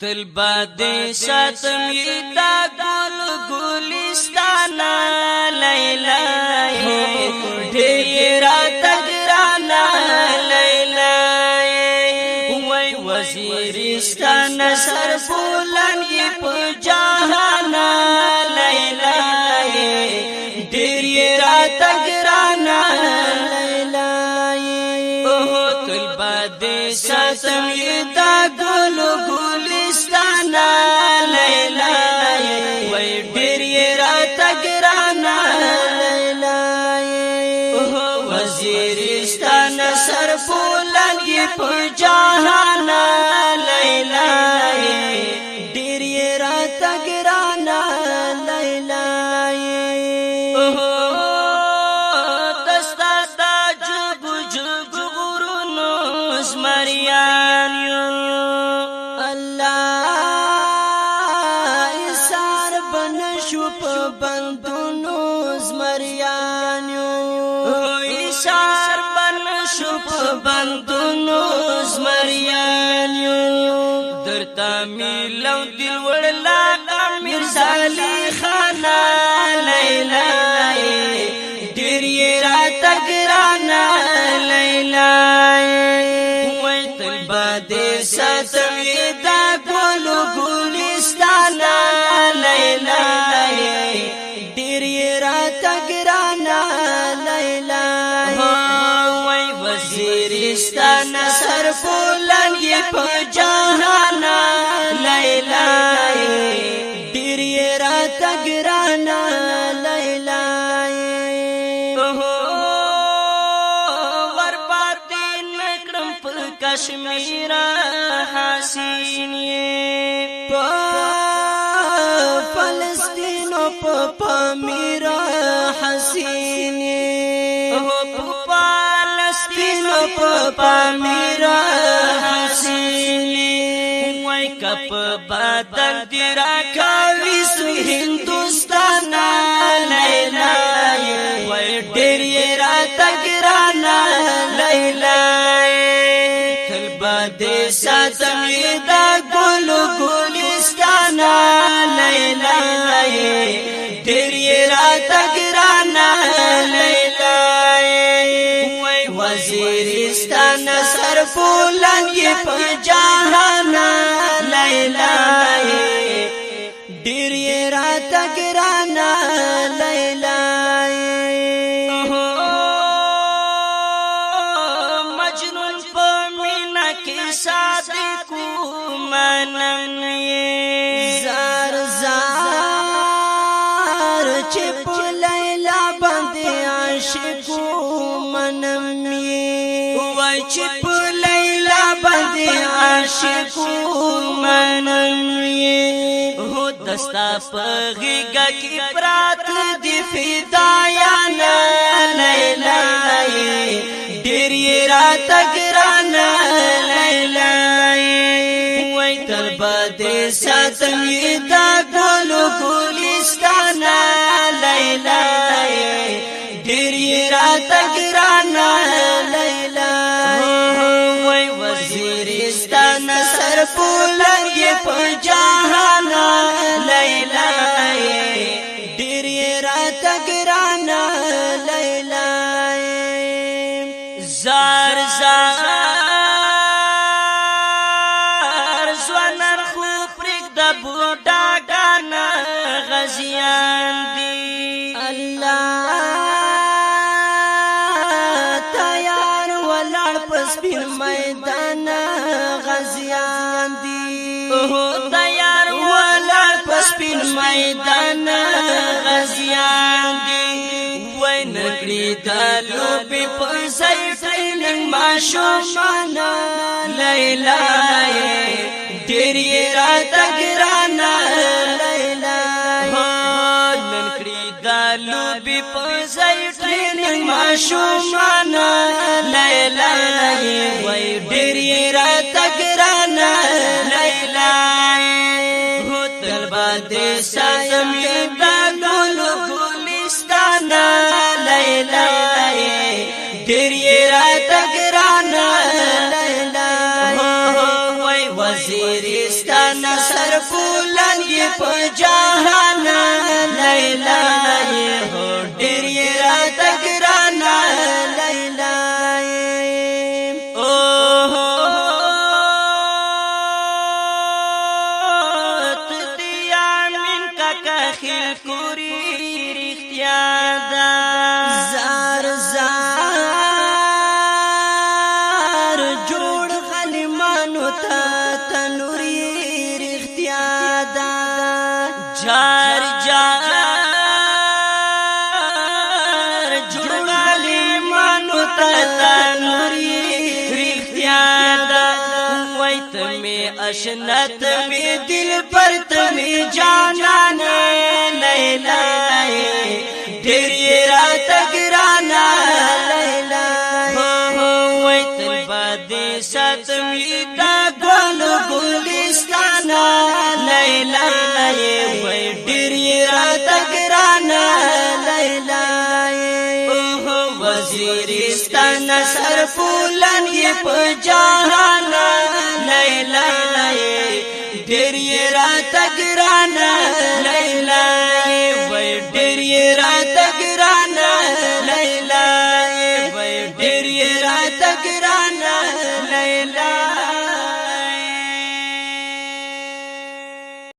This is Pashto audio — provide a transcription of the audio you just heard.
تل باد ساتم یدا ګل ګلستانا لیلا ډیر تګرانا لیلا وای وزیرستان سر بولنګي په جهانا لیلا ډیر تګرانا لیلا او تل باد ساتم یدا ګل ګلستانا لیلا وای ډیر تګرانا لیلا او وزیرستان سر بولنګي په جهانا لیلا ډیر تګرانا لیلا دستا دا جب جب غرونو زمریان یو بندونو زمریان یو ایشار بن شپ بندونو زمریان یو درتا میلو دل وړلا مرزا علی خانا لیلا ډیر تګرانا لیلا وای تل باد ساتم یدا ګل ګلستانا لیلا تګرانا لیلا وای وزیرستان سر بولنګي په جهانا لیلا ډیر تګرانا لیلا ور پاتې نکړم په کشمیر حسین په فلسطین په پامیر حسین په فلسطین په پامیر حسین وای کپ بدل دی را کوي هندوستان لیلا وای ډیر تګرانا لیلا تل باد ساتم یدا ګل ګلستان لیلا ډیر تګرانا لیلا وای وزیرستان سر بولنګي په جهانا لیلا ډیر تګرانا لیلا مجنون په مینا کې صادق منن زار چې په لیلا باندې عاشق منم وای چې په لیلا باندې عاشق منم هو دستا پغیګه کې پرات دی فدایانا لیلا ډیر تګرانا لیلا وای تر باد ساتم یدا ګل ګلستانا لیلا ډیر تګرانا لیلا وای وزیرستان سر بولنګي په جهانا لیلا ډیر تګرانا لیلا زار زوانر خو پرګ د بوډا ګانا غزيان دي الله تیار ولړ پس په میدان غزيان دي تیار ولړ پس په میدان غزيان دي وای نکړي دالو په پسای ټریننګ ماشومانا لیلا ډیر تګرانا لیلا نکړي دالو په پسای ټریننګ ماشومانا لیلا وای ډیر تګرانا لیلا تل باد ساتم یدا ګل ګلستانا لیلا ډیر تګرانا لیلا وای وزیرستان سر بلند په جهان لیلا هو ډېر راته ګرانه لیلا خیل کوری رختیا دا زار زار جوړ غلیمانو تا تنوری رختیا دا جار جار جوړ غلیمانو تا تنوری رختیا دا وایت می اشنت می دل پر تمی جانان لیلا ډېر راته ګرانه لیلا وایت البادي ساتمي دا ګل ګلستان لیلا وای ډېر راته ګرانه لیلا وزیرستان سر فولن په جهان لیلا ډېر راته ګرانه لیلا وای ډېر راته